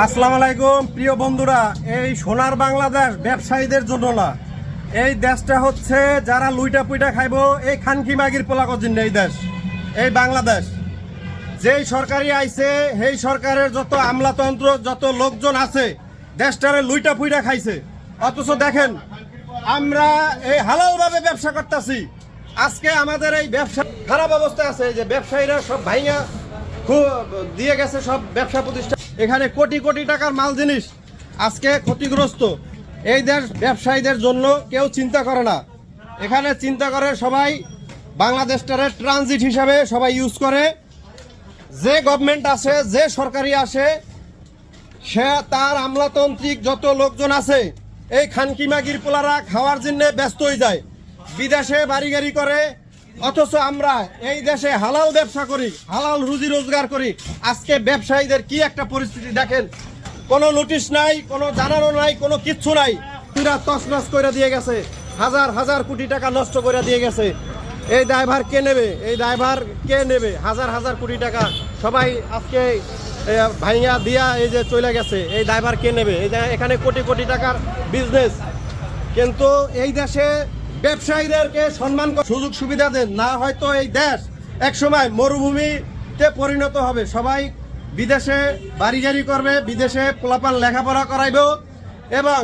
আসসালামু আলাইকুম প্রিয় বন্ধুরা। এই সোনার বাংলাদেশ ব্যবসায়ীদের জন্য না, এই দেশটা হচ্ছে যারা লুইটা পুইটা খাইবো এই খানকি মাগির পোলাকর জন্য এই দেশ, এই বাংলাদেশ। যেই সরকারি আইছে সেই সরকারের যত আমলাতন্ত্র যত লোকজন আছে দেশটারে লুইটা পুইটা খাইছে। অথচ দেখেন আমরা এই হালালভাবে ব্যবসা করতেছি। আজকে আমাদের এই ব্যবসা খারাপ অবস্থা আছে, যে ব্যবসায়ীরা সব ভাইঙা দিয়ে গেছে সব ব্যবসা প্রতিষ্ঠান। এখানে কোটি কোটি টাকার মাল জিনিস আজকে ক্ষতিগ্রস্ত। এই দেশ ব্যবসায়ীদের জন্য কেউ চিন্তা করে না। এখানে চিন্তা করে সবাই বাংলাদেশটারে ট্রানজিট হিসাবে সবাই ইউজ করে। যে গভর্নমেন্ট আছে, যে সরকারি আসে, সে তার আমলাতান্ত্রিক যত লোকজন আছে এই খানকি মাগির পোলারা খাওয়ার জন্য ব্যস্ত হয়ে যায়, বিদেশে বাড়ি গাড়ি করে। অথচ আমরা এই দেশে হালাল ব্যবসা করি, হালাল রুজি রোজগার করি। আজকে ব্যবসায়ীদের কি একটা পরিস্থিতি দেখেন, কোনো নোটিশ নাই, কোনো জানানো নাই, কোনো কিচ্ছু নাই। পুরা তছনছ করে দিয়ে গেছে, হাজার হাজার কোটি টাকা নষ্ট করে দিয়ে গেছে। এই দায়ভার কে নেবে? এই দায়ভার কে নেবে? হাজার হাজার কোটি টাকা সবাই আজকে ভাইয়া দিয়া এই যে চলে গেছে, এই দায়ভার কে নেবে? এই এখানে কোটি কোটি টাকার বিজনেস, কিন্তু এই দেশে ব্যবসায়ীদেরকে সম্মান সুযোগ সুবিধা দেন না, হয়তো এই দেশ একসময় মরুভূমিতে পরিণত হবে। সবাই বিদেশে বাড়ি গাড়ি করবে, বিদেশে পোলাপান লেখাপড়া করাইব, এবং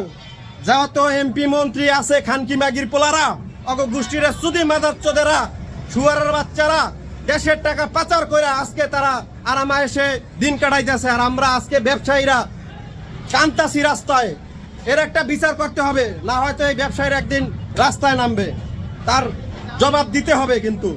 যত এমপি মন্ত্রী আছে খানকি মাগির পোলারা, অগোষ্ঠীর সুদি মাদারচোদেরা, শুয়ারের বাচ্চারা দেশের টাকা পাচার করে আজকে তারা আরামে এসে দিন কাটাইতেছে। আর আমরা আজকে ব্যবসায়ীরা কান্তাসি রাস্তায়। এর একটা বিচার করতে হবে, না হয়তো এই ব্যবসায়ীর একদিন রাস্তায় নামবে, তার জবাব দিতে হবে কিন্তু।